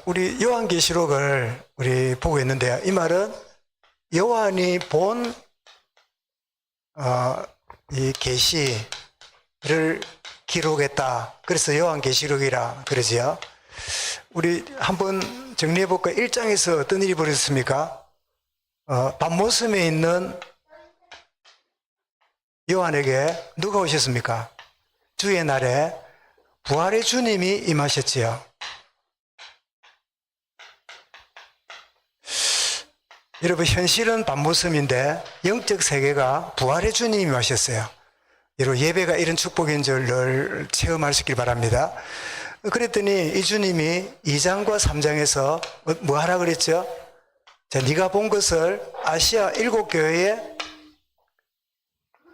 우리 요한계시록을 우리 보고 있는데요. 이 말은 요한이 본 이 계시를 기록했다. 그래서 요한계시록이라 그러지요. 우리 한번 정리해 볼까요? 1장에서 어떤 일이 벌어졌습니까? 밤모섬에 있는 요한에게 누가 오셨습니까? 주의 날에 부활의 주님이 임하셨지요. 여러분, 현실은 밤모섬인데 영적 세계가 부활의 주님이 임하셨어요. 여러분, 예배가 이런 축복인 줄을 체험하시길 바랍니다. 그랬더니 이 주님이 2장과 3장에서 뭐 하라 그랬죠? 자, 네가 본 것을 아시아 7교회에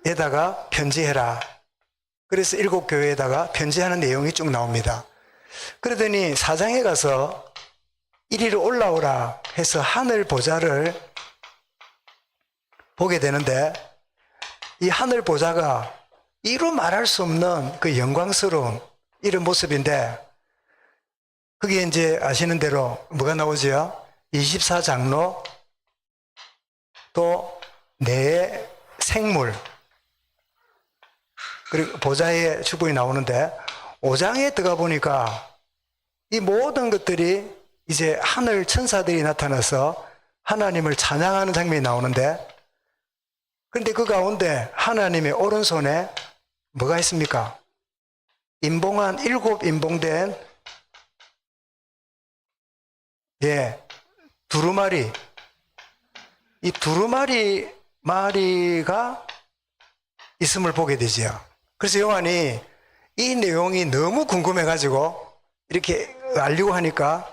에다가 편지해라. 그래서 7교회에다가 편지하는 내용이 쭉 나옵니다. 그러더니 4장에 가서 이리로 올라오라 해서 하늘 보좌를 보게 되는데, 이 하늘 보좌가 이루 말할 수 없는 그 영광스러운 이런 모습인데, 그게 이제 아시는 대로 뭐가 나오죠? 24장로, 또 네 생물, 그리고 보좌의 축복이 나오는데, 5장에 들어가 보니까 이 모든 것들이 이제 하늘 천사들이 나타나서 하나님을 찬양하는 장면이 나오는데, 그런데 그 가운데 하나님의 오른손에 뭐가 있습니까? 인봉한 7 인봉된 두루마리. 이 두루마리가 있음을 보게 되지요. 그래서 요한이 이 내용이 너무 궁금해가지고 이렇게 알려고 하니까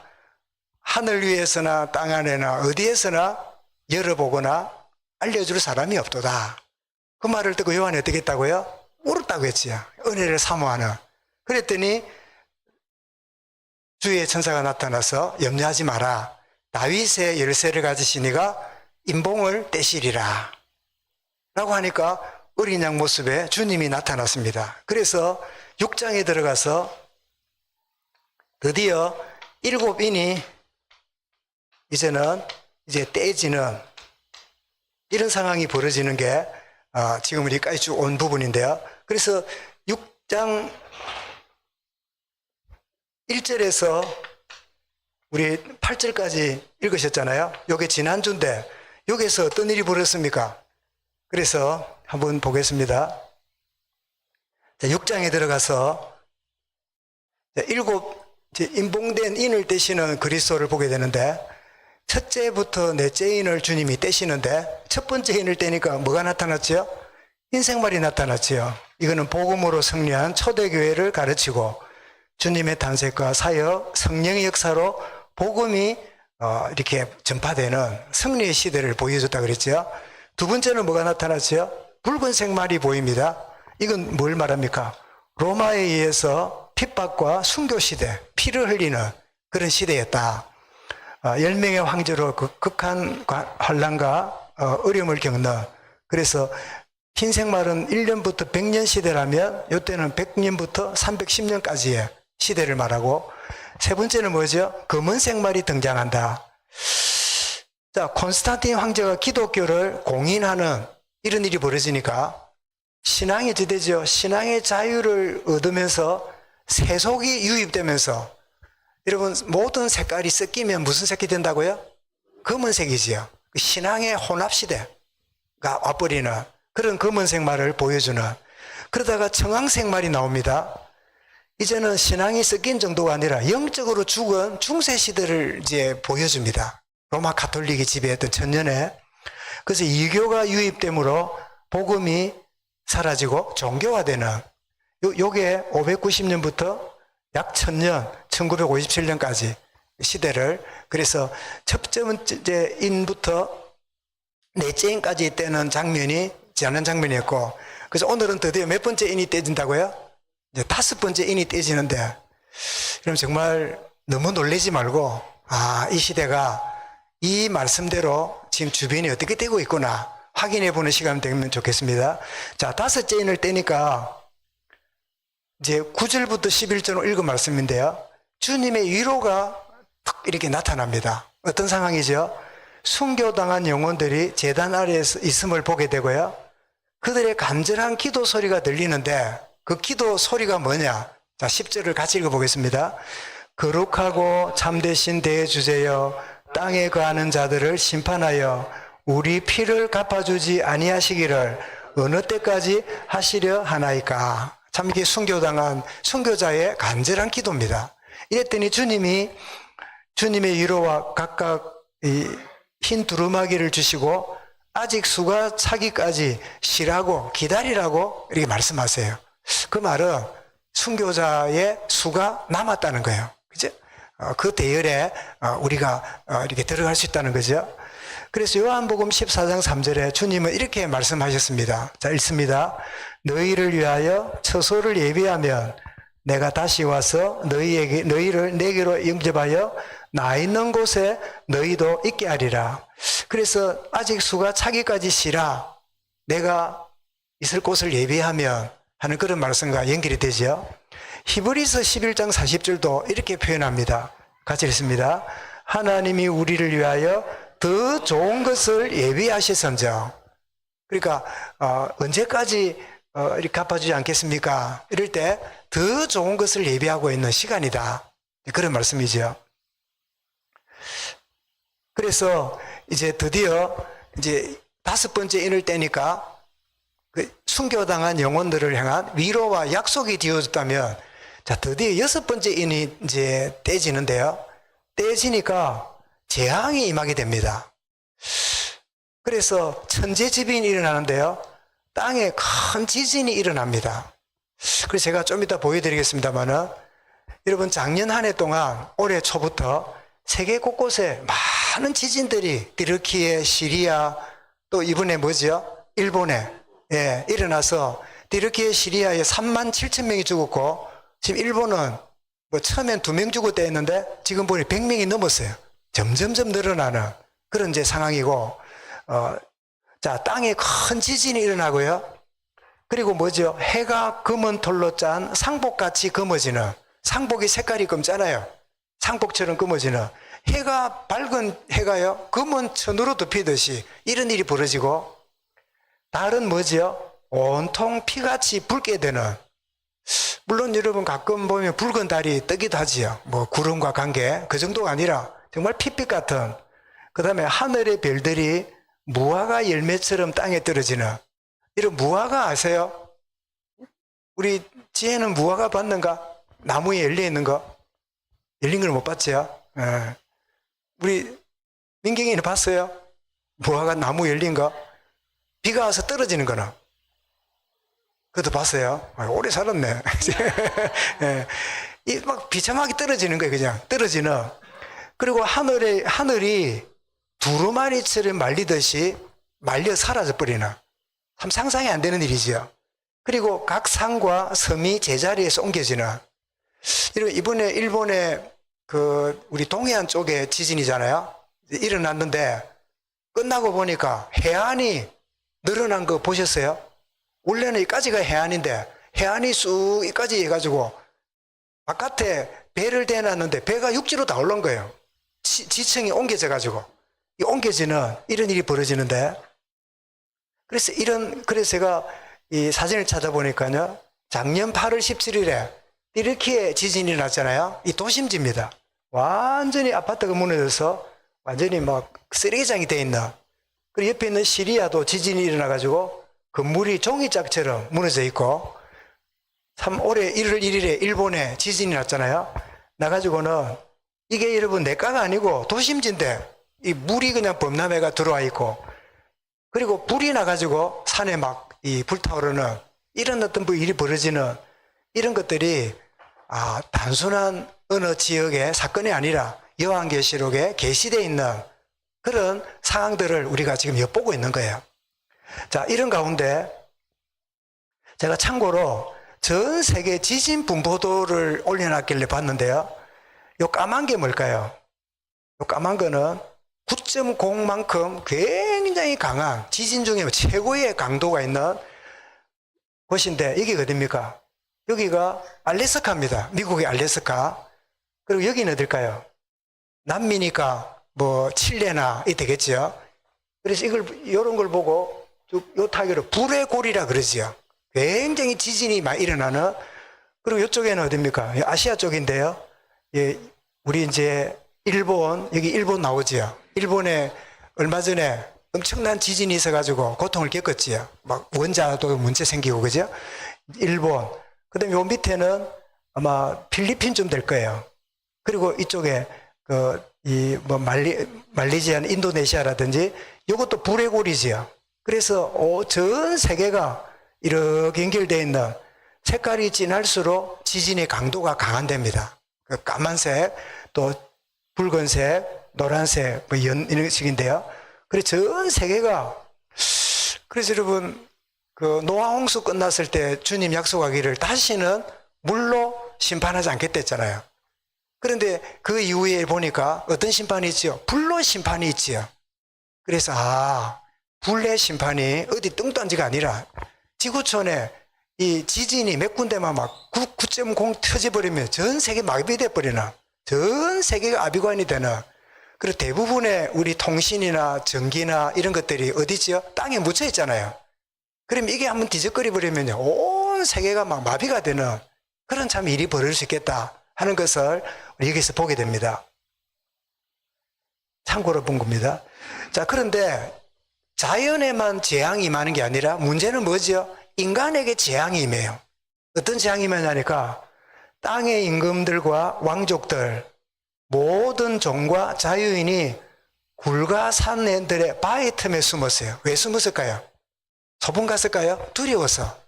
하늘 위에서나 땅 안에나 어디에서나 열어보거나 알려줄 사람이 없도다. 그 말을 듣고 요한이 어떻게 했다고요? 울었다고 했지요. 은혜를 사모하는. 그랬더니 주의 천사가 나타나서 염려하지 마라. 다윗의 열쇠를 가지시니가 인봉을 떼시리라. 라고 하니까 어린 양 모습에 주님이 나타났습니다. 그래서 6장에 들어가서 드디어 7인이 이제는 떼지는 이런 상황이 벌어지는 게 지금 우리까지 쭉 온 부분인데요. 그래서 6장 1절에서 우리 8절까지 읽으셨잖아요. 요게 지난주인데 여기서 어떤 일이 벌어졌습니까? 그래서 한번 보겠습니다. 6장에 들어가서 7 인봉된 인을 떼시는 그리스도를 보게 되는데, 첫째부터 넷째 인을 주님이 떼시는데, 첫 번째 인을 떼니까 뭐가 나타났죠? 흰색말이 나타났죠. 이거는 복음으로 승리한 초대교회를 가르치고 주님의 탄생과 사역, 성령의 역사로 복음이 이렇게 전파되는 승리의 시대를 보여줬다 그랬죠. 두 번째는 뭐가 나타났죠? 붉은색 말이 보입니다. 이건 뭘 말합니까? 로마에 의해서 핍박과 순교 시대, 피를 흘리는 그런 시대였다. 10명의 황제로 극한 환난과 어려움을 겪는, 그래서 흰색 말은 1년부터 100년 시대라면 이때는 100년부터 310년까지의 시대를 말하고, 세 번째는 뭐죠? 검은색 말이 등장한다. 자, 콘스탄틴 황제가 기독교를 공인하는 이런 일이 벌어지니까 신앙이 지대죠. 신앙의 자유를 얻으면서 세속이 유입되면서, 여러분, 모든 색깔이 섞이면 무슨 색이 된다고요? 검은색이지요. 신앙의 혼합시대가 와버리는 그런 검은색 말을 보여주는. 그러다가 청황색 말이 나옵니다. 이제는 신앙이 섞인 정도가 아니라 영적으로 죽은 중세시대를 이제 보여줍니다. 로마 가톨릭이 지배했던 천년에. 그래서 이교가 유입됨으로 복음이 사라지고 종교화되는, 요게 590년부터 약 1000년, 1957년까지 시대를, 그래서 첫 번째 인부터 넷째 인까지 떼는 장면이 지난 장면이었고, 그래서 오늘은 드디어 몇 번째 인이 떼진다고요? 이제 5번째 인이 떼지는데, 그럼 정말 너무 놀라지 말고, 이 시대가 이 말씀대로 지금 주변이 어떻게 되고 있구나 확인해 보는 시간 되면 좋겠습니다. 자, 5째 인을 떼니까 이제 9절부터 11절로 읽은 말씀인데요. 주님의 위로가 탁 이렇게 나타납니다. 어떤 상황이죠? 순교당한 영혼들이 제단 아래에 있음을 보게 되고요. 그들의 간절한 기도 소리가 들리는데 그 기도 소리가 뭐냐? 자, 10절을 같이 읽어보겠습니다. 거룩하고 참되신 대주제여 땅에 거하는 자들을 심판하여 우리 피를 갚아주지 아니하시기를 어느 때까지 하시려 하나이까. 참 이게 순교당한 순교자의 간절한 기도입니다. 이랬더니 주님의 위로와 각각 흰 두루마기를 주시고 아직 수가 차기까지 쉬라고 기다리라고 이렇게 말씀하세요. 그 말은 순교자의 수가 남았다는 거예요. 그죠? 그 대열에 우리가 이렇게 들어갈 수 있다는 거죠. 그래서 요한복음 14장 3절에 주님은 이렇게 말씀하셨습니다. 자, 읽습니다. 너희를 위하여 처소를 예비하면 내가 다시 와서 너희를 내게로 영접하여 나 있는 곳에 너희도 있게 하리라. 그래서 아직 수가 차기까지 쉬라. 내가 있을 곳을 예비하면 하는 그런 말씀과 연결이 되죠. 히브리서 11장 40절도 이렇게 표현합니다. 같이 읽습니다. 하나님이 우리를 위하여 더 좋은 것을 예비하시선정. 그러니까 언제까지 이렇게 갚아주지 않겠습니까? 이럴 때 더 좋은 것을 예비하고 있는 시간이다. 그런 말씀이죠. 그래서 이제 드디어 이제 5번째 인을 떼니까 그 순교당한 영혼들을 향한 위로와 약속이 되어졌다면, 자, 드디어 6번째 인이 이제 떼지는데요. 떼지니까 재앙이 임하게 됩니다. 그래서 천재지변이 일어나는데요. 땅에 큰 지진이 일어납니다. 그래서 제가 좀 이따 보여드리겠습니다만은, 여러분 작년 한 해 동안 올해 초부터 세계 곳곳에 많은 지진들이 디르키예, 시리아, 또 이번에 뭐죠? 일본에 일어나서 디르키예, 시리아에 3만 7천 명이 죽었고, 지금 일본은 뭐 처음엔 2명 죽었다 했는데 지금 보니 100명이 넘었어요. 점점점 늘어나는 그런 이제 상황이고, 자, 땅에 큰 지진이 일어나고요. 그리고 뭐죠? 해가 검은 털로 짠 상복같이 검어지는, 상복이 색깔이 검잖아요. 상복처럼 검어지는, 해가 밝은 해가요 검은 천으로 덮이듯이 이런 일이 벌어지고, 달은 뭐죠? 온통 피같이 붉게 되는, 물론 여러분 가끔 보면 붉은 달이 뜨기도 하지요. 뭐 구름과 관계 그 정도가 아니라 정말 핏빛 같은, 그 다음에 하늘의 별들이 무화과 열매처럼 땅에 떨어지는 이런 무화과 아세요? 우리 지혜는 무화과 봤는가? 나무에 열려있는 거? 열린 걸 못 봤지요? 우리 민경이는 봤어요? 무화과 나무 열린 거? 비가 와서 떨어지는 거는? 그것도 봤어요? 오래 살았네. 이 막 비참하게 떨어지는 거예요, 그냥. 떨어지는. 그리고 하늘이 두루마리처럼 말리듯이 말려 사라져 버리는. 참 상상이 안 되는 일이죠. 그리고 각 산과 섬이 제자리에서 옮겨지는. 이번에 일본의 우리 동해안 쪽에 지진이잖아요. 일어났는데 끝나고 보니까 해안이 늘어난 거 보셨어요? 원래는 여기까지가 해안인데 해안이 쑥 여기까지 해가지고 바깥에 배를 대놨는데 배가 육지로 다 올라온 거예요. 지층이 옮겨져가지고 이 옮겨지는 이런 일이 벌어지는데, 그래서 제가 이 사진을 찾아보니까요, 작년 8월 17일에 디르키예 지진이 났잖아요. 이 도심지입니다. 완전히 아파트가 무너져서 완전히 막 쓰레기장이 돼 있는, 그리고 옆에 있는 시리아도 지진이 일어나가지고 건물이 종이짝처럼 무너져 있고, 참 올해 1월 1일에 일본에 지진이 났잖아요. 나가지고는 이게 여러분 내과가 아니고 도심지인데 이 물이 그냥 범람해가 들어와 있고, 그리고 불이 나가지고 산에 막 이 불타오르는 이런 어떤 일이 벌어지는 이런 것들이 단순한 어느 지역의 사건이 아니라 요한계시록에 계시되어 있는 그런 상황들을 우리가 지금 엿보고 있는 거예요. 자, 이런 가운데 제가 참고로 전 세계 지진 분포도를 올려놨길래 봤는데요. 요 까만 게 뭘까요? 요 까만 거는 9.0만큼 굉장히 강한, 지진 중에 최고의 강도가 있는 곳인데, 여기가 어딥니까? 여기가 알래스카입니다. 미국의 알래스카. 그리고 여기는 어딜까요? 남미니까 뭐 칠레나 이 되겠죠. 그래서 이런 걸 보고 요 타결을 불의 골이라 그러지요. 굉장히 지진이 많이 일어나는. 그리고 이쪽에는 어딥니까? 아시아 쪽인데요. 예, 우리 이제 일본, 여기 일본 나오지요. 일본에 얼마 전에 엄청난 지진이 있어가지고 고통을 겪었지요. 막 원자도 문제 생기고, 그죠? 일본. 그 다음에 요 밑에는 아마 필리핀 좀 될 거예요. 그리고 이쪽에 뭐 말레이시아, 인도네시아라든지 이것도 불의 골이지요. 그래서 전 세계가 이렇게 연결되어 있는, 색깔이 진할수록 지진의 강도가 강한답니다. 그 까만색, 또 붉은색, 노란색, 뭐 이런 식인데요. 그래서 전 세계가, 그래서 여러분, 그 노아 홍수 끝났을 때 주님 약속하기를 다시는 물로 심판하지 않겠다 했잖아요. 그런데 그 이후에 보니까 어떤 심판이 있지요? 불로 심판이 있지요. 그래서 불의 심판이 어디 뚱딴지가 아니라 지구촌에 이 지진이 몇 군데만 막 9.0 터져버리면 전 세계 마비돼 버리는, 전 세계가 아비관이 되는, 그리고 대부분의 우리 통신이나 전기나 이런 것들이 어디지요? 땅에 묻혀 있잖아요. 그럼 이게 한번 뒤적거려 버리면요, 온 세계가 막 마비가 되는 그런 참 일이 벌어질 수 있겠다 하는 것을 여기서 보게 됩니다. 참고로 본 겁니다. 자, 그런데 자연에만 재앙이 임하는 게 아니라 문제는 뭐죠? 인간에게 재앙이 임해요. 어떤 재앙이 임하냐니까 땅의 임금들과 왕족들, 모든 종과 자유인이 굴과 산들의 바위 틈에 숨었어요. 왜 숨었을까요? 소풍 갔을까요? 두려워서.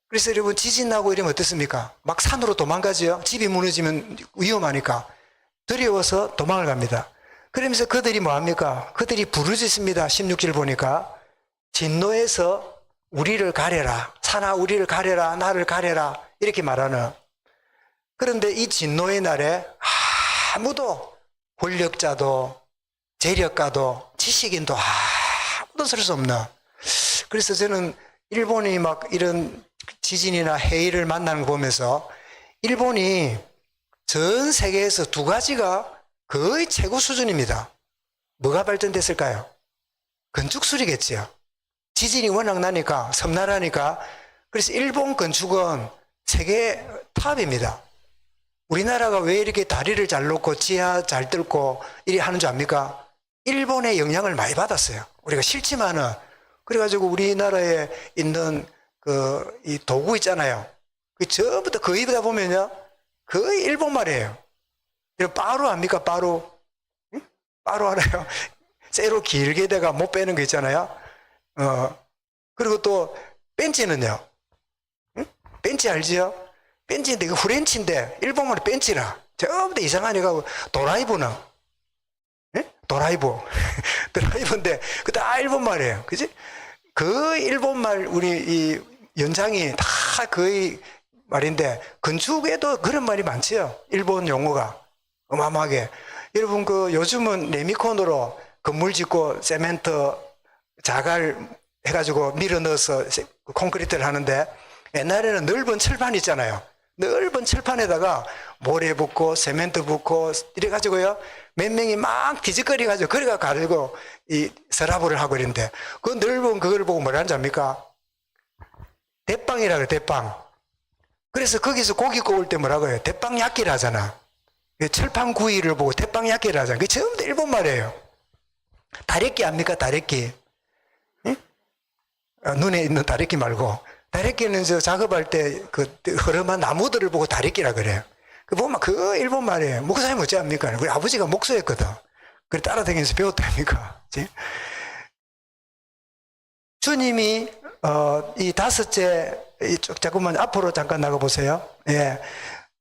그래서 여러분, 지진 나고 이러면 어떻습니까? 막 산으로 도망가죠. 집이 무너지면 위험하니까 두려워서 도망을 갑니다. 그러면서 그들이 뭐합니까? 그들이 부르짖습니다. 16절 보니까 진노에서 우리를 가려라, 산아 우리를 가려라, 나를 가려라, 이렇게 말하는. 그런데 이 진노의 날에 아무도, 권력자도 재력가도 지식인도 아무도 설 수 없는. 그래서 저는 일본이 막 이런 지진이나 해일을 만나는 거 보면서 일본이 전 세계에서 두 가지가 거의 최고 수준입니다. 뭐가 발전됐을까요? 건축술이겠지요. 지진이 워낙 나니까, 섬나라니까. 그래서 일본 건축은 세계 탑입니다. 우리나라가 왜 이렇게 다리를 잘 놓고 지하 잘 뚫고 이리 하는 줄 압니까? 일본의 영향을 많이 받았어요. 우리가 싫지만은. 그래가지고 우리나라에 있는 이 도구 있잖아요. 그 전부 다 거의 다 보면요, 거의 일본 말이에요. 빠루 압니까? 빠루? 응? 빠루 알아요? 쇠로 길게 대가 못 빼는 거 있잖아요. 그리고 또 벤치는요. 응? 벤치 알지요? 벤치인데 이거 프렌치인데 일본말로 벤치라. 전부 다 이상하니까. 도라이브는? 응? 도라이브. 드라이브인데 그 다 일본 말이에요. 그지? 거의 일본 말, 우리 이 연장이 다 거의 말인데, 건축에도 그런 말이 많지요. 일본 용어가 어마어마하게. 여러분, 요즘은 레미콘으로 건물 짓고 세멘트 자갈 해가지고 밀어 넣어서 콘크리트를 하는데, 옛날에는 넓은 철판 있잖아요. 넓은 철판에다가 모래 붓고 세멘트 붓고 이래가지고요, 몇 명이 막 뒤적거려가지고 그래가 가지고 이 서라브를 하고 있는데, 그 넓은 그걸 보고 뭐라는 줄 압니까? 대빵이라 그래, 대빵. 그래서 거기서 고기 구울 때 뭐라고 해요? 대빵 야끼를 하잖아. 철판 구이를 보고 대빵 야끼를 하잖아. 그게 전부 다 일본 말이에요. 다래끼 압니까? 다래끼. 응? 눈에 있는 다래끼 말고. 다래끼는 저 작업할 때 흐름한 나무들을 보고 다래끼라 그래요. 그 보면 그 일본 말이에요. 목사님 어찌 합니까? 우리 아버지가 목수였거든. 그래 따라다니면서 배웠다니까. 주님이 이 다섯째, 자꾸만 앞으로 잠깐 나가보세요. 예.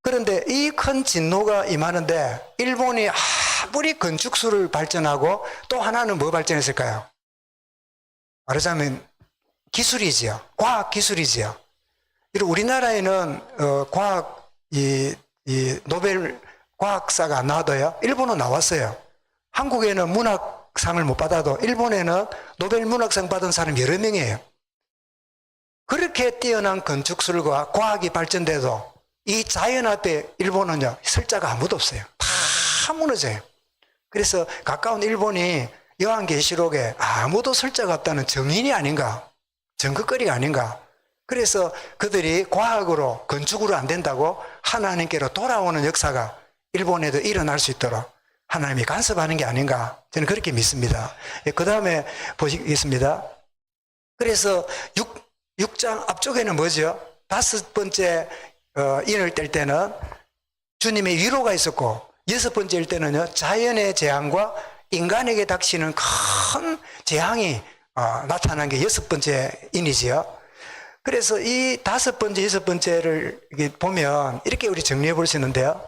그런데 이 큰 진노가 임하는데 일본이 아무리 건축술을 발전하고 또 하나는 뭐 발전했을까요? 말하자면 기술이지요. 과학 기술이지요. 우리나라에는 과학 이 노벨 과학사가 안 나와도요, 일본은 나왔어요. 한국에는 문학상을 못 받아도 일본에는 노벨 문학상 받은 사람 여러 명이에요. 그렇게 뛰어난 건축술과 과학이 발전돼도 이 자연 앞에 일본은요, 설 자가 아무도 없어요. 다 무너져요. 그래서 가까운 일본이 요한계시록에 아무도 설자가 없다는 정인이 아닌가, 증거거리가 아닌가. 그래서 그들이 과학으로, 건축으로 안 된다고 하나님께로 돌아오는 역사가 일본에도 일어날 수 있도록 하나님이 간섭하는 게 아닌가, 저는 그렇게 믿습니다. 그 다음에 보시겠습니다. 그래서 6장 앞쪽에는 뭐죠? 5번째 인을 뗄 때는 주님의 위로가 있었고, 6번째일 때는요, 자연의 재앙과 인간에게 닥치는 큰 재앙이 나타난 게 6번째 인이지요. 그래서 이 5번째, 6번째를 보면 이렇게 우리 정리해 볼 수 있는데요.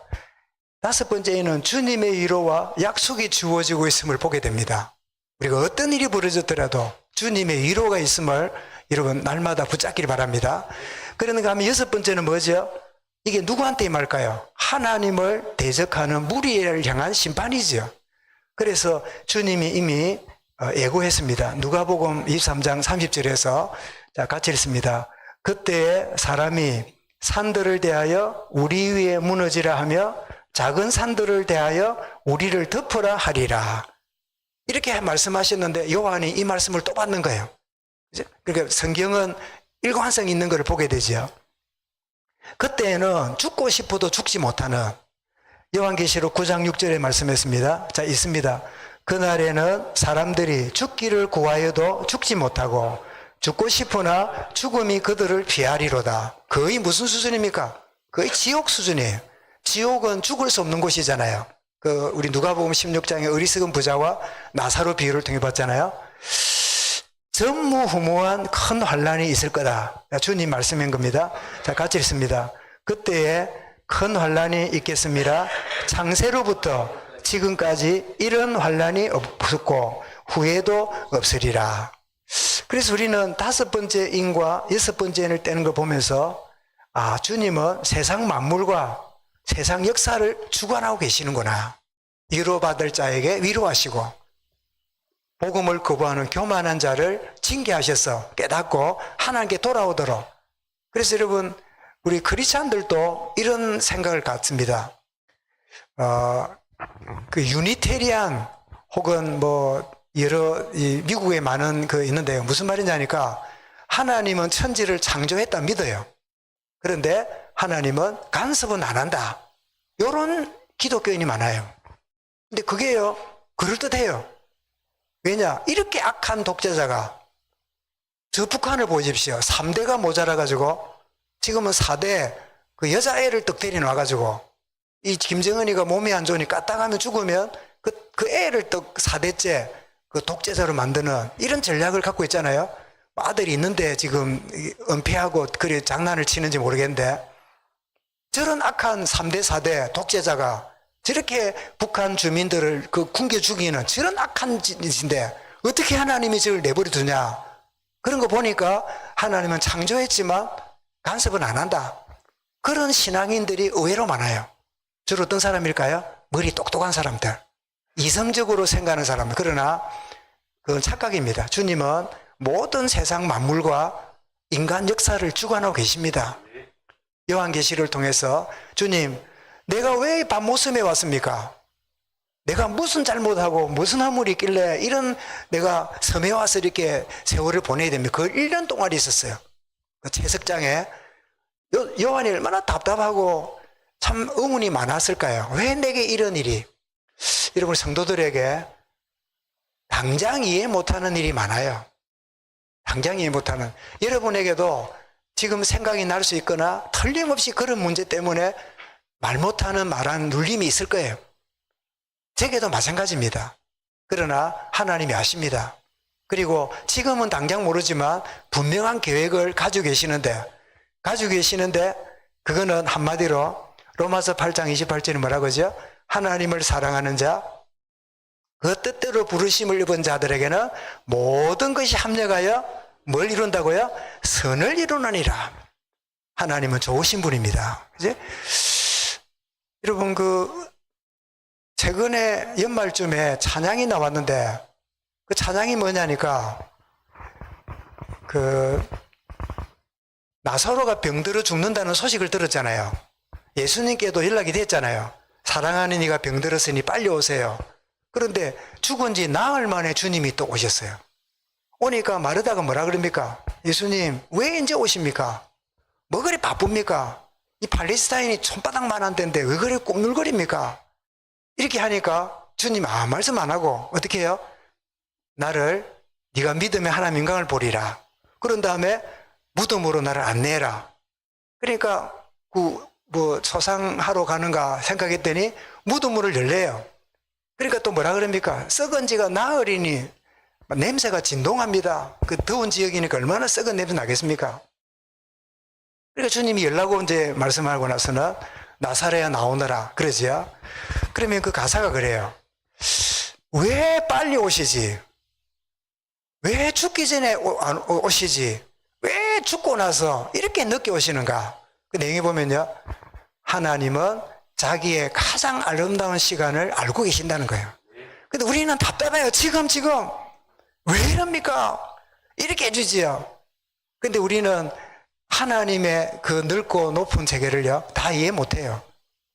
5번째 인은 주님의 위로와 약속이 주어지고 있음을 보게 됩니다. 우리가 어떤 일이 벌어졌더라도 주님의 위로가 있음을 여러분 날마다 붙잡기를 바랍니다. 그런가 하면 6번째는 뭐죠? 이게 누구한테 임할까요? 하나님을 대적하는 무리를 향한 심판이죠. 그래서 주님이 이미 예고했습니다. 누가복음 23장 30절에서 자, 같이 읽습니다. 그때에 사람이 산들을 대하여 우리 위에 무너지라 하며 작은 산들을 대하여 우리를 덮으라 하리라. 이렇게 말씀하셨는데 요한이 이 말씀을 또 받는 거예요. 그러니까 성경은 일관성이 있는 것을 보게 되죠. 그때는 죽고 싶어도 죽지 못하는, 요한계시록 9장 6절에 말씀했습니다. 자, 있습니다. 그날에는 사람들이 죽기를 구하여도 죽지 못하고 죽고 싶으나 죽음이 그들을 피하리로다. 거의 무슨 수준입니까? 거의 지옥 수준이에요. 지옥은 죽을 수 없는 곳이잖아요. 우리 누가복음 16장의 어리석은 부자와 나사로 비유를 통해 봤잖아요. 전무후무한 큰 환란이 있을 거다. 주님 말씀인 겁니다. 자, 같이 읽습니다. 그때에 큰 환란이 있겠습니다. 창세로부터 지금까지 이런 환란이 없었고 후에도 없으리라. 그래서 우리는 5번째 인과 6번째 인을 떼는 걸 보면서 주님은 세상 만물과 세상 역사를 주관하고 계시는구나. 위로받을 자에게 위로하시고 복음을 거부하는 교만한 자를 징계하셔서 깨닫고 하나님께 돌아오도록. 그래서 여러분, 우리 크리스찬들도 이런 생각을 갖습니다. 그 유니테리안 혹은 미국에 많은 있는데요. 무슨 말이냐니까 하나님은 천지를 창조했다 믿어요. 그런데 하나님은 간섭은 안 한다. 이런 기독교인이 많아요. 근데 그게요, 그럴듯해요. 왜냐? 이렇게 악한 독재자가, 저 북한을 보십시오. 3대가 모자라가지고 지금은 4대 그 여자애를 떡 데려놔가지고 이 김정은이가 몸이 안 좋으니 까딱하면 죽으면 그 애를 떡 4대째 그 독재자로 만드는 이런 전략을 갖고 있잖아요. 아들이 있는데 지금 은폐하고 그래 장난을 치는지 모르겠는데, 저런 악한 3대 4대 독재자가 저렇게 북한 주민들을 굶겨 죽이는 저런 악한 짓인데 어떻게 하나님이 저걸 내버려 두냐. 그런 거 보니까 하나님은 창조했지만 간섭은 안 한다. 그런 신앙인들이 의외로 많아요. 주로 어떤 사람일까요? 머리 똑똑한 사람들, 이성적으로 생각하는 사람들. 그러나 그건 착각입니다. 주님은 모든 세상 만물과 인간 역사를 주관하고 계십니다. 요한계시를 통해서 주님, 내가 왜 밤모섬에 왔습니까? 내가 무슨 잘못하고 무슨 허물이 있길래 이런 내가 섬에 와서 이렇게 세월을 보내야 됩니까? 그 1년 동안 있었어요. 그 채석장에. 요한이 얼마나 답답하고 참 의문이 많았을까요? 왜 내게 이런 일이? 여러분, 성도들에게 당장 이해 못하는 일이 많아요. 당장 이해 못하는. 여러분에게도 지금 생각이 날 수 있거나 틀림없이 그런 문제 때문에 말 못하는 말한 눌림이 있을 거예요. 제게도 마찬가지입니다. 그러나 하나님이 아십니다. 그리고 지금은 당장 모르지만 분명한 계획을 가지고 계시는데 그거는 한마디로 로마서 8장 28절에 뭐라고 하죠? 하나님을 사랑하는 자, 그 뜻대로 부르심을 입은 자들에게는 모든 것이 합력하여 뭘 이룬다고요? 선을 이루느니라. 하나님은 좋으신 분입니다. 그지? 여러분, 최근에 연말쯤에 찬양이 나왔는데, 그 찬양이 뭐냐니까, 나사로가 병들어 죽는다는 소식을 들었잖아요. 예수님께도 연락이 됐잖아요. 사랑하는 이가 병들었으니 빨리 오세요. 그런데 죽은 지 나흘 만에 주님이 또 오셨어요. 오니까 마르다가 뭐라 그럽니까? 예수님, 왜 이제 오십니까? 뭐 그리 바쁩니까? 이 팔레스타인이 손바닥만한 데인데 왜 그리 꼼눌거립니까? 이렇게 하니까 주님 아무 말씀 안 하고 어떻게 해요? 나를 네가 믿으면 하나님 영광을 보리라. 그런 다음에 무덤으로 나를 안내해라. 그러니까 소상하러 가는가 생각했더니 무덤으로 열래요. 그러니까 또 뭐라 그럽니까? 썩은 지가 나흘이니 냄새가 진동합니다. 그 더운 지역이니까 얼마나 썩은 냄새 나겠습니까? 그러니까 주님이 연락 이제 말씀하고 나서는 나사렛에 나오너라 그러지요. 그러면 그 가사가 그래요. 왜 빨리 오시지? 왜 죽기 전에 오시지? 왜 죽고 나서 이렇게 늦게 오시는가? 그 내용에 보면요. 하나님은 자기의 가장 아름다운 시간을 알고 계신다는 거예요. 근데 우리는 답답해요. 지금 왜 이럽니까? 이렇게 해주지요. 근데 우리는 하나님의 그 넓고 높은 세계를요 다 이해 못해요.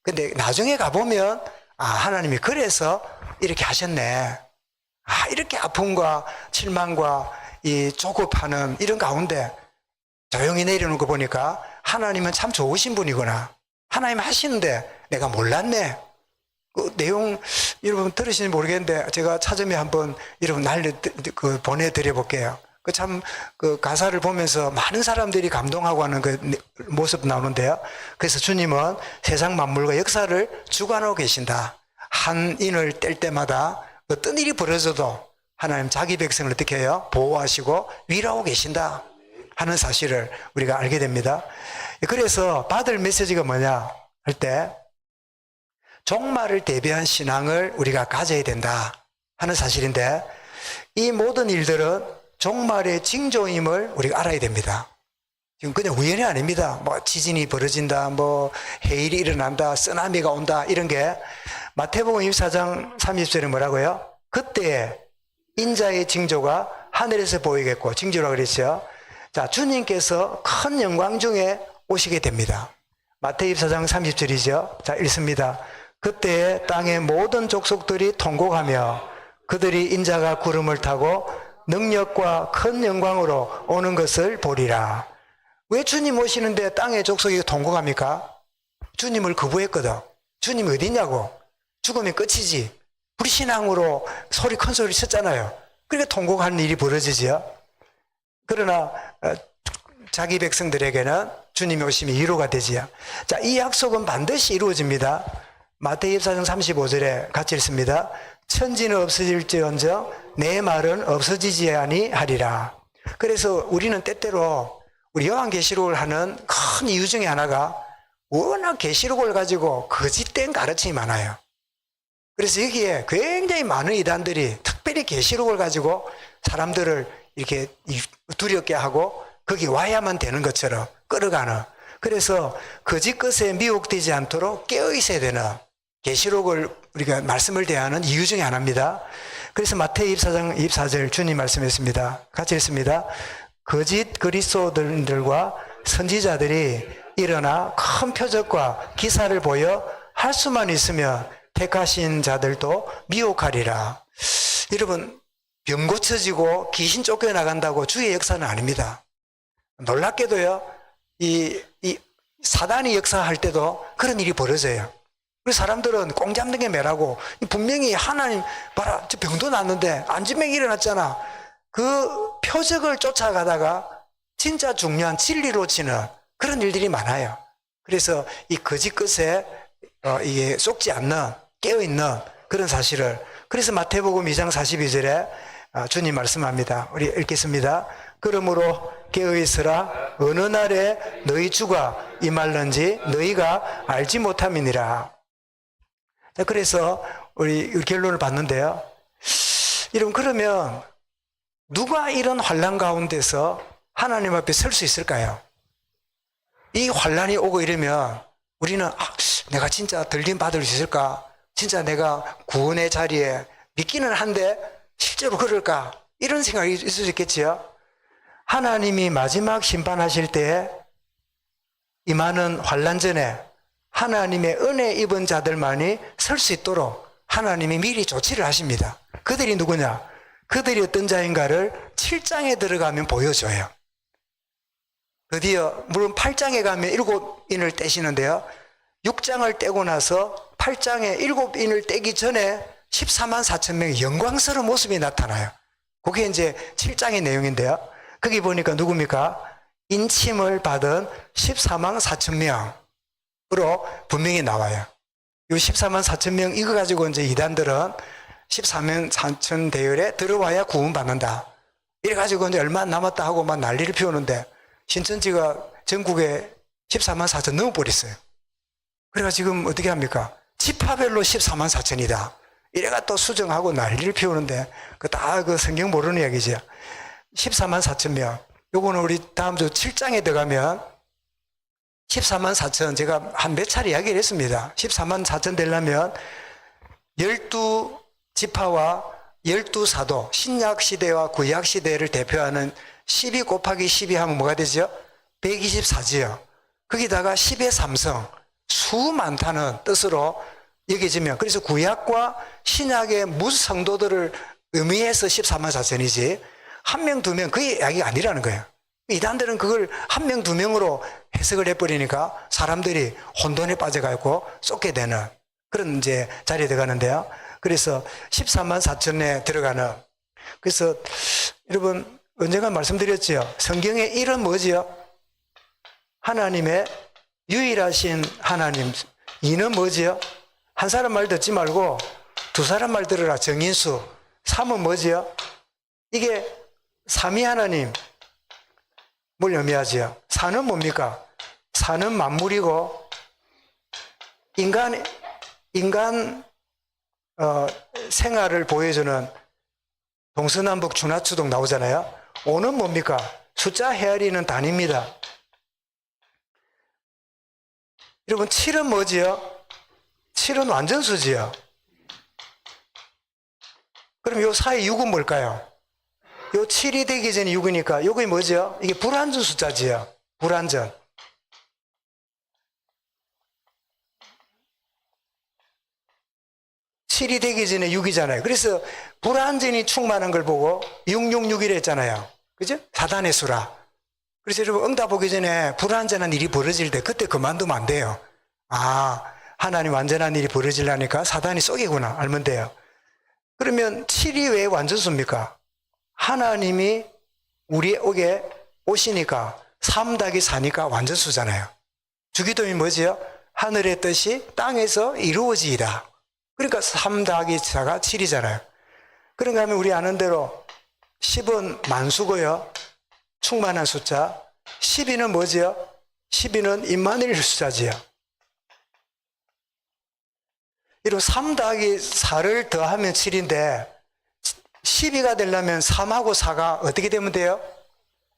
근데 나중에 가보면 하나님이 그래서 이렇게 하셨네. 이렇게 아픔과 실망과 이 조급하는 이런 가운데 조용히 내려놓은 거 보니까 하나님은 참 좋으신 분이구나. 하나님 하시는데 내가 몰랐네. 그 내용 여러분 들으시는지 모르겠는데 제가 찾으면 한번 여러분 보내드려 볼게요. 그 가사를 보면서 많은 사람들이 감동하고 하는 그 모습 나오는데요. 그래서 주님은 세상 만물과 역사를 주관하고 계신다. 한 인을 뗄 때마다 어떤 일이 벌어져도 하나님 자기 백성을 어떻게 해요? 보호하시고 위로하고 계신다 하는 사실을 우리가 알게 됩니다. 그래서 받을 메시지가 뭐냐 할 때 종말을 대비한 신앙을 우리가 가져야 된다 하는 사실인데, 이 모든 일들은 종말의 징조임을 우리가 알아야 됩니다. 지금 그냥 우연이 아닙니다. 지진이 벌어진다, 해일이 일어난다, 쓰나미가 온다, 이런 게 마태복음 24장 30절에 뭐라고요? 그때 인자의 징조가 하늘에서 보이겠고, 징조라고 그랬죠. 자, 주님께서 큰 영광 중에 오시게 됩니다. 마태 24장 30절이죠. 자, 읽습니다. 그때 땅의 모든 족속들이 통곡하며 그들이 인자가 구름을 타고 능력과 큰 영광으로 오는 것을 보리라. 왜 주님 오시는데 땅의 족속이 통곡합니까? 주님을 거부했거든. 주님 어디냐고. 죽으면 끝이지. 불신앙으로 큰 소리 쳤잖아요. 그러니까 통곡하는 일이 벌어지죠. 그러나 자기 백성들에게는 주님이 오심이 위로가 되지요. 자, 이 약속은 반드시 이루어집니다. 마태 24장 35절에 같이 읽습니다. 천지는 없어질지언정 내 말은 없어지지 아니하리라. 그래서 우리는 때때로 우리 요한계시록을 하는 큰 이유 중에 하나가 워낙 계시록을 가지고 거짓된 가르침이 많아요. 그래서 여기에 굉장히 많은 이단들이 특별히 계시록을 가지고 사람들을 이렇게 두렵게 하고 거기 와야만 되는 것처럼 끌어가는, 그래서 거짓 것에 미혹되지 않도록 깨어 있어야 되는 계시록을 우리가 말씀을 대하는 이유 중에 하나입니다. 그래서 마태 24장 24절 주님 말씀했습니다. 같이 읽습니다. 거짓 그리스도들과 선지자들이 일어나 큰 표적과 기사를 보여 할 수만 있으면 택하신 자들도 미혹하리라. 여러분, 병 고쳐지고 귀신 쫓겨나간다고 주의 역사는 아닙니다. 놀랍게도요, 이 사단이 역사할 때도 그런 일이 벌어져요. 그래서 사람들은 꽁 잡는 게 매라고, 분명히 하나님 봐라, 저 병도 났는데 안진병이 일어났잖아. 그 표적을 쫓아가다가 진짜 중요한 진리로 치는 그런 일들이 많아요. 그래서 이 거짓 것에 이게 속지 않는, 깨어있는 그런 사실을, 그래서 마태복음 2장 42절에 주님 말씀합니다. 우리 읽겠습니다. 그러므로 깨어있으라. 어느 날에 너희 주가 임할는지 너희가 알지 못함이니라. 그래서 우리 결론을 봤는데요. 여러분, 그러면 누가 이런 환난 가운데서 하나님 앞에 설 수 있을까요? 이 환난이 오고 이러면 우리는 내가 진짜 들림 받을 수 있을까? 진짜 내가 구원의 자리에 믿기는 한데 실제로 그럴까? 이런 생각이 있을 수 있겠지요. 하나님이 마지막 심판하실 때에 임하는 환난 전에 하나님의 은혜 입은 자들만이 설 수 있도록 하나님이 미리 조치를 하십니다. 그들이 누구냐? 그들이 어떤 자인가를 7장에 들어가면 보여줘요. 드디어 물론 8장에 가면 7인을 떼시는데요. 6장을 떼고 나서 8장에 7인을 떼기 전에 14만 4천 명의 영광스러운 모습이 나타나요. 그게 이제 7장의 내용인데요. 거기 보니까 누굽니까? 인침을 받은 14만 4천 명으로 분명히 나와요. 이 14만 4천 명 이거 가지고 이제 이단들은 14만 4천 대열에 들어와야 구원받는다. 이래가지고 이제 얼마 남았다 하고 막 난리를 피우는데 신천지가 전국에 14만 4천 넘어버렸어요. 그래가 지금 어떻게 합니까? 지파별로 14만 4천이다. 이래가 또 수정하고 난리를 피우는데 그 다 그 성경 모르는 이야기죠. 14만 4천 명. 요거는 우리 다음 주 7장에 들어가면 14만 4천 제가 한 몇 차례 이야기를 했습니다. 14만 4천 되려면 12지파와 12사도 신약 시대와 구약 시대를 대표하는 12 곱하기 12 하면 뭐가 되죠? 124지요. 거기다가 10의 삼성 수 많다는 뜻으로 여겨지면 그래서 구약과 신약의 무성도들을 의미해서 14만 4천이지 한 명, 두 명 그 이야기가 아니라는 거예요. 이단들은 그걸 한 명, 두 명으로 해석을 해버리니까 사람들이 혼돈에 빠져가고 쏟게 되는 그런 이제 자리에 들어가는데요. 그래서 14만 4천에 들어가는 그래서 여러분 언젠가 말씀드렸죠. 성경의 일은 뭐지요? 하나님의 유일하신 하나님. 이는 뭐지요? 한 사람 말 듣지 말고 두 사람 말 들으라. 정인수. 삼은 뭐지요? 이게 삼위 하나님 뭘 의미하지요? 사는 뭡니까? 사는 만물이고 인간 생활을 보여주는 동서남북 준하추동 나오잖아요. 오는 뭡니까? 숫자 헤아리는 단위입니다. 여러분 7은 뭐지요? 7은 완전수지요. 그럼 요 사이 6은 뭘까요? 요 7이 되기 전에 6이니까 요게 뭐죠? 이게 불완전 숫자지요. 불완전. 칠이 되기 전에 6이잖아요. 그래서 불완전이 충만한 걸 보고 666이라 했잖아요. 그죠? 사단의 수라. 그래서 여러분 응답 오기 전에 불완전한 일이 벌어질 때 그때 그만두면 안 돼요. 아, 하나님 완전한 일이 벌어지려니까 사단이 쏘개구나 알면 돼요. 그러면 7이 왜 완전수입니까? 하나님이 우리에게 오시니까 3 더하기 4니까 완전수잖아요. 주기도문이 뭐지요? 하늘의 뜻이 땅에서 이루어지이다. 그러니까 3 더하기 4가 7이잖아요. 그런가 하면 우리 아는 대로 10은 만수고요. 충만한 숫자. 12는 뭐지요? 12는 임마누엘 숫자지요. 이런 3 더하기 4를 더하면 7인데 12가 되려면 3하고 4가 어떻게 되면 돼요?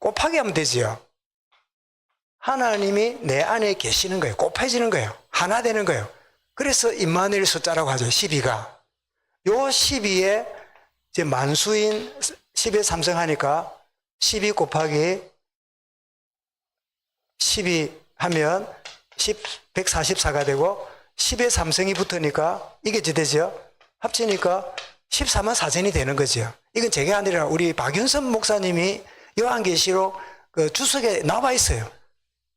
곱하기 하면 되지요. 하나님이 내 안에 계시는 거예요. 곱해지는 거예요. 하나 되는 거예요. 그래서 임마누엘 숫자라고 하죠. 12가. 요 12에 이제 만수인 10에 삼성하니까 12 곱하기 12 하면 144가 되고 10에 삼성이 붙으니까 이게 되죠. 합치니까 14만 4천이 되는 거죠. 이건 제가 아니라 우리 박윤선 목사님이 요한계시록 그 주석에 나와 있어요.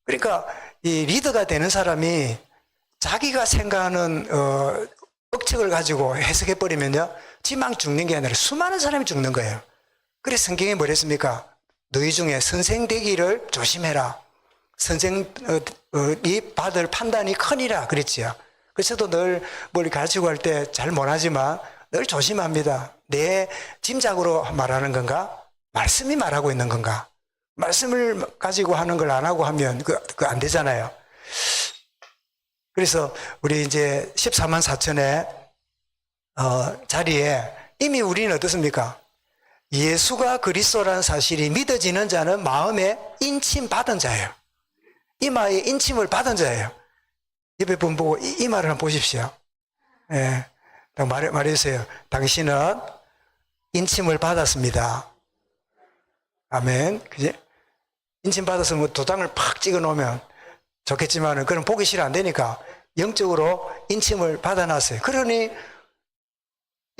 그러니까 이 리더가 되는 사람이 자기가 생각하는 억측을 가지고 해석해버리면요. 지만 죽는 게 아니라 수많은 사람이 죽는 거예요. 그래서 성경에 뭐랬습니까? 너희 중에 선생 되기를 조심해라. 선생이 받을 판단이 크니라 그랬지요. 그래서 저도 늘 뭘 가지고 할 때 잘 못하지만 늘 조심합니다. 내 짐작으로 말하는 건가? 말씀이 말하고 있는 건가? 말씀을 가지고 하는 걸 안 하고 하면 그거 안 되잖아요. 그래서 우리 이제 14만 4천의 자리에 이미 우리는 어떻습니까? 예수가 그리스도라는 사실이 믿어지는 자는 마음에 인침 받은 자예요. 이마에 인침을 받은 자예요. 옆에 분 보고 이마를 한번 보십시오. 예, 말해주세요. 당신은 인침을 받았습니다. 아멘. 그지? 인침 받아서 뭐 도장을 팍 찍어 놓으면 좋겠지만은 그건 보기 싫어 안 되니까 영적으로 인침을 받아놨어요. 그러니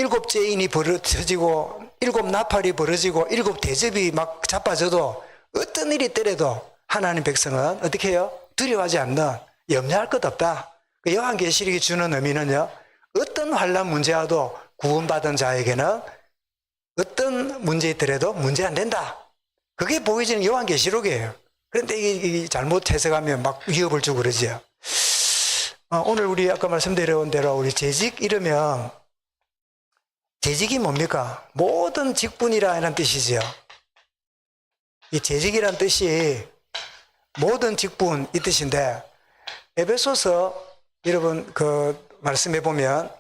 7 죄인이 벌어지고 7 나팔이 벌어지고 7 대접이 막 자빠져도 어떤 일이 있더라도 하나님 백성은 어떻게 해요? 두려워하지 않는, 염려할 것 없다. 그 요한계시록이 주는 의미는요, 어떤 환난 문제와도 구원받은 자에게는 어떤 문제 있더라도 문제 안 된다. 그게 보여지는 요한계시록이에요. 그런데 이게 잘못 해석하면 막 위협을 주고 그러지요. 오늘 우리 아까 말씀드린 대로 우리 재직 이러면, 재직이 뭡니까? 모든 직분이라는 뜻이지요. 이 재직이라는 뜻이 모든 직분 이 뜻인데, 에베소서 여러분 그 말씀해 보면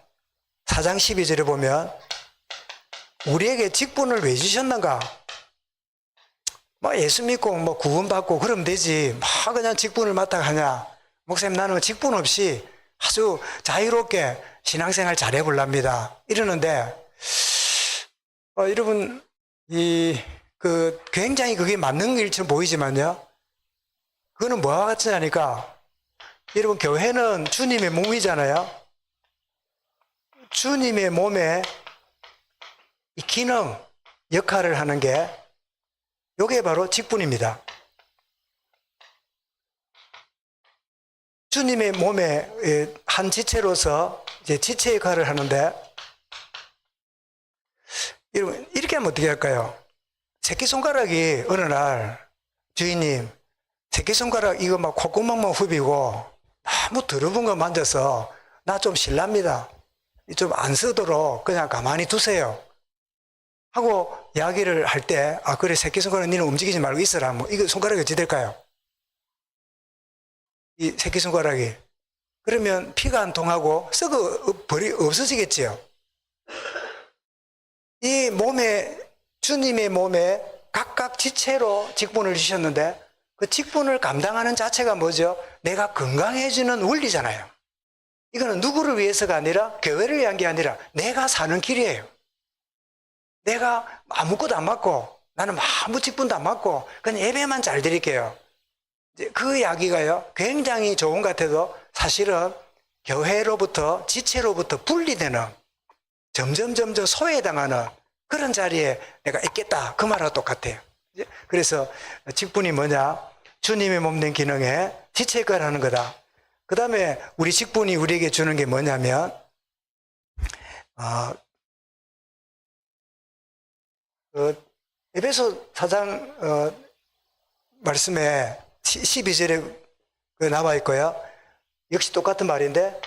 4장 12절에 보면 우리에게 직분을 왜 주셨는가? 뭐 예수 믿고 뭐 구원받고 그러면 되지. 막 그냥 직분을 맡아 가냐? 목사님 나는 직분 없이 아주 자유롭게 신앙생활 잘해 볼랍니다. 이러는데 여러분 굉장히 그게 맞는 일처럼 보이지만요. 그거는 뭐와 같지 않으니까 여러분 교회는 주님의 몸이잖아요. 주님의 몸에 이 기능, 역할을 하는 게 이게 바로 직분입니다. 주님의 몸의 한 지체로서 이제 지체 역할을 하는데, 여러분 이렇게 하면 어떻게 할까요? 새끼손가락이 어느 날 주인님 새끼손가락 이거 막 콧구멍만 후비고 너무 더러운 거 만져서 나 좀 실랍니다. 좀 안 쓰도록 그냥 가만히 두세요 하고 이야기를 할 때, 그래 새끼손가락 니는 움직이지 말고 있어라. 뭐 이거 손가락이 어찌 될까요? 이 새끼손가락이 그러면 피가 안 통하고 썩어 버리 없어지겠지요. 이 몸에, 주님의 몸에 각각 지체로 직분을 주셨는데 그 직분을 감당하는 자체가 뭐죠? 내가 건강해지는 원리잖아요. 이거는 누구를 위해서가 아니라 교회를 위한 게 아니라 내가 사는 길이에요. 내가 아무것도 안 맡고 나는 아무 직분도 안 맡고 그냥 예배만 잘 드릴게요. 그 이야기가요 굉장히 좋은 것 같아도 사실은 교회로부터 지체로부터 분리되는, 점점 소외당하는 그런 자리에 내가 있겠다 그 말하고 똑같아요. 그래서 직분이 뭐냐? 주님의 몸된 기능에 지체 역할을 하는 거다. 그 다음에 우리 직분이 우리에게 주는 게 뭐냐면 에베소 4장 말씀에 12절에 나와 있고요. 역시 똑같은 말인데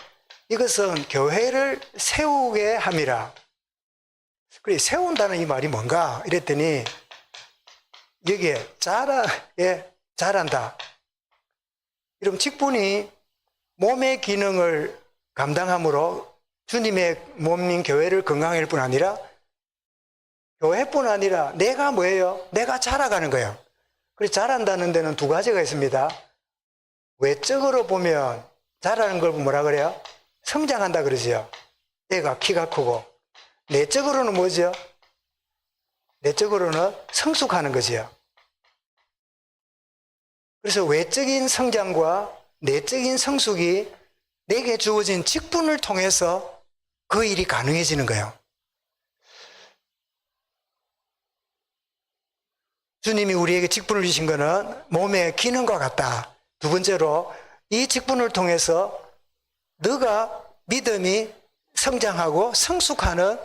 이것은 교회를 세우게 함이라. 그래 세운다는 이 말이 뭔가 이랬더니 여기에 잘한다. 이런 직분이 몸의 기능을 감당함으로 주님의 몸인 교회를 건강할 뿐 아니라 교회뿐 아니라 내가 뭐예요? 내가 자라가는 거예요. 그래서 자란다는 데는 두 가지가 있습니다. 외적으로 보면 자라는 걸 뭐라 그래요? 성장한다 그러지요. 애가 키가 크고. 내적으로는 뭐죠? 내적으로는 성숙하는 거지요. 그래서 외적인 성장과 내적인 성숙이 내게 주어진 직분을 통해서 그 일이 가능해지는 거예요. 주님이 우리에게 직분을 주신 것은 몸의 기능과 같다. 두 번째로 이 직분을 통해서 너가 믿음이 성장하고 성숙하는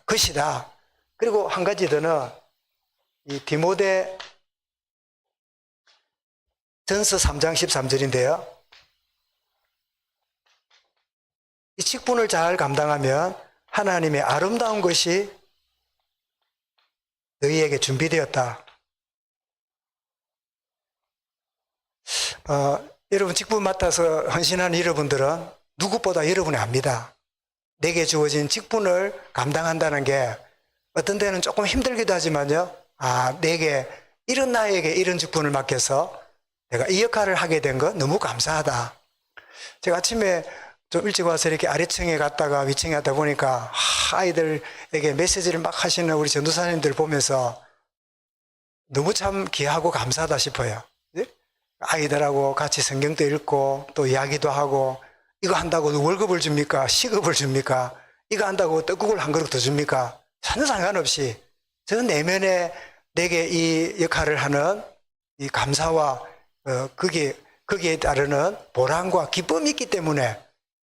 것이다. 그리고 한 가지 더는 이 디모데 전서 3장 13절인데요. 이 직분을 잘 감당하면 하나님의 아름다운 것이 너희에게 준비되었다. 여러분 직분 맡아서 헌신하는 여러분들은 누구보다 여러분이 압니다. 내게 주어진 직분을 감당한다는 게 어떤 데는 조금 힘들기도 하지만요. 나에게 이런 직분을 맡겨서 내가 이 역할을 하게 된 거 너무 감사하다. 제가 아침에 좀 일찍 와서 이렇게 아래층에 갔다가 위층에 갔다 보니까 아이들에게 메시지를 막 하시는 우리 전도사님들 보면서 너무 참 귀하고 감사하다 싶어요. 아이들하고 같이 성경도 읽고 또 이야기도 하고 이거 한다고 월급을 줍니까? 시급을 줍니까? 이거 한다고 떡국을 한 그릇 더 줍니까? 전혀 상관없이 저 내면에 내게 이 역할을 하는 이 감사와 거기에 따르는 보람과 기쁨이 있기 때문에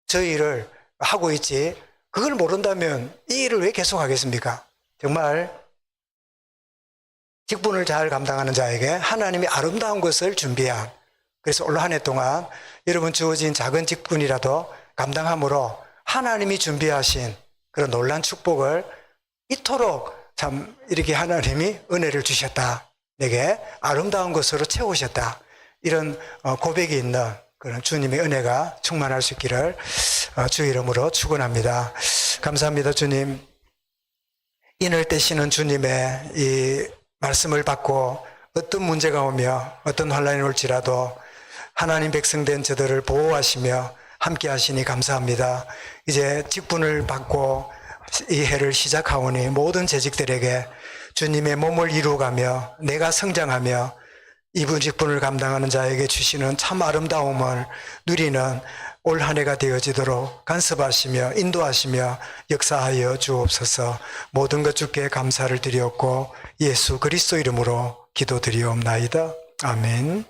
저 일을 하고 있지, 그걸 모른다면 이 일을 왜 계속 하겠습니까? 정말 직분을 잘 감당하는 자에게 하나님이 아름다운 것을 준비한, 그래서 올 한 해 동안 여러분 주어진 작은 직분이라도 감당함으로 하나님이 준비하신 그런 놀란 축복을 이토록 참 이렇게 하나님이 은혜를 주셨다, 내게 아름다운 것으로 채우셨다, 이런 고백이 있는 그런 주님의 은혜가 충만할 수 있기를 주 이름으로 축원합니다. 감사합니다. 주님, 인을 떼시는 주님의 이 말씀을 받고 어떤 문제가 오며 어떤 환란이 올지라도 하나님 백성된 저들을 보호하시며 함께 하시니 감사합니다. 이제 직분을 받고 이 해를 시작하오니 모든 재직들에게 주님의 몸을 이루어가며 내가 성장하며 이분 직분을 감당하는 자에게 주시는 참 아름다움을 누리는 올 한 해가 되어지도록 간섭하시며 인도하시며 역사하여 주옵소서. 모든 것 주께 감사를 드리옵고 예수 그리스도 이름으로 기도드리옵나이다. 아멘.